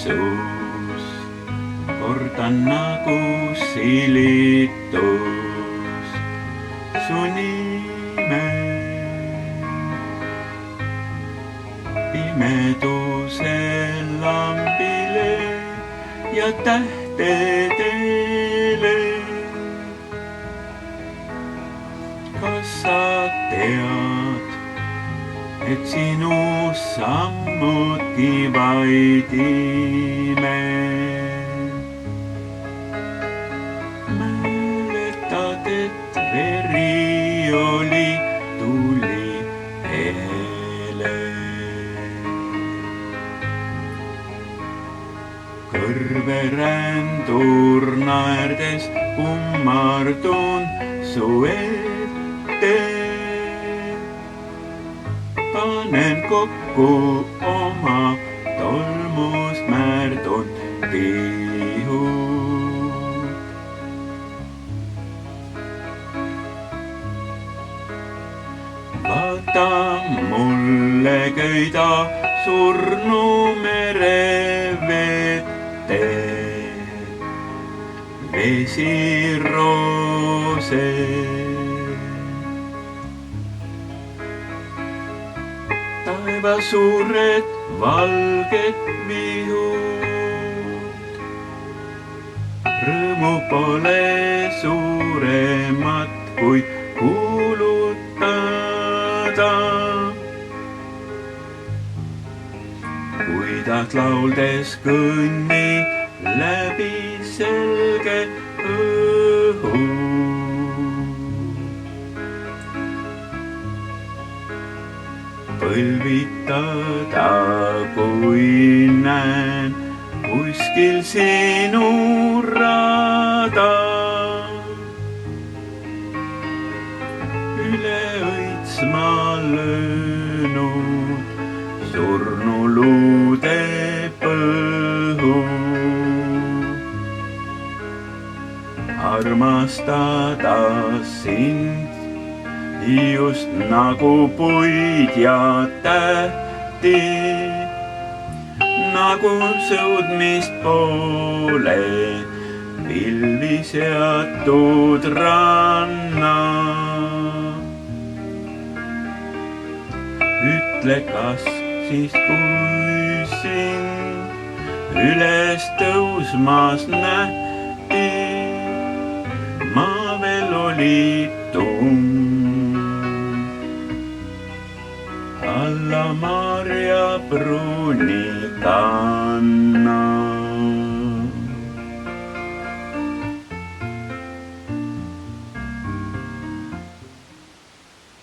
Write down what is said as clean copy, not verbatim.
Jeesus, kordan nagu silitus su nime. Pimeduse lambile ja tähtedele. Kas sa tead, et sinu sammudki vaid ime? Mäletad, et veri oli tuli hele. Kõrverändur naerdes kummardun su ette. Panen kokku oma tolmus märdun tihud. Vaata mulle köida surnu mere vette, vesiroose. Taeva suured valged vihud, rõõmu pole suuremat kui kuulutada. Kuidas lauldes kõnni läbi selge õhu. Põlvitada, kui näen kuskil sinu rada. Üle õitsma löönud surnuluude põhu. Armastada sind just nagu puid ja tähti, nagu sõudmist pole pilvi seatud ranna. Ütle, kas siis kui sind üles tõusmas nähti, ma veel olitun alla Maarja pruuni kanna.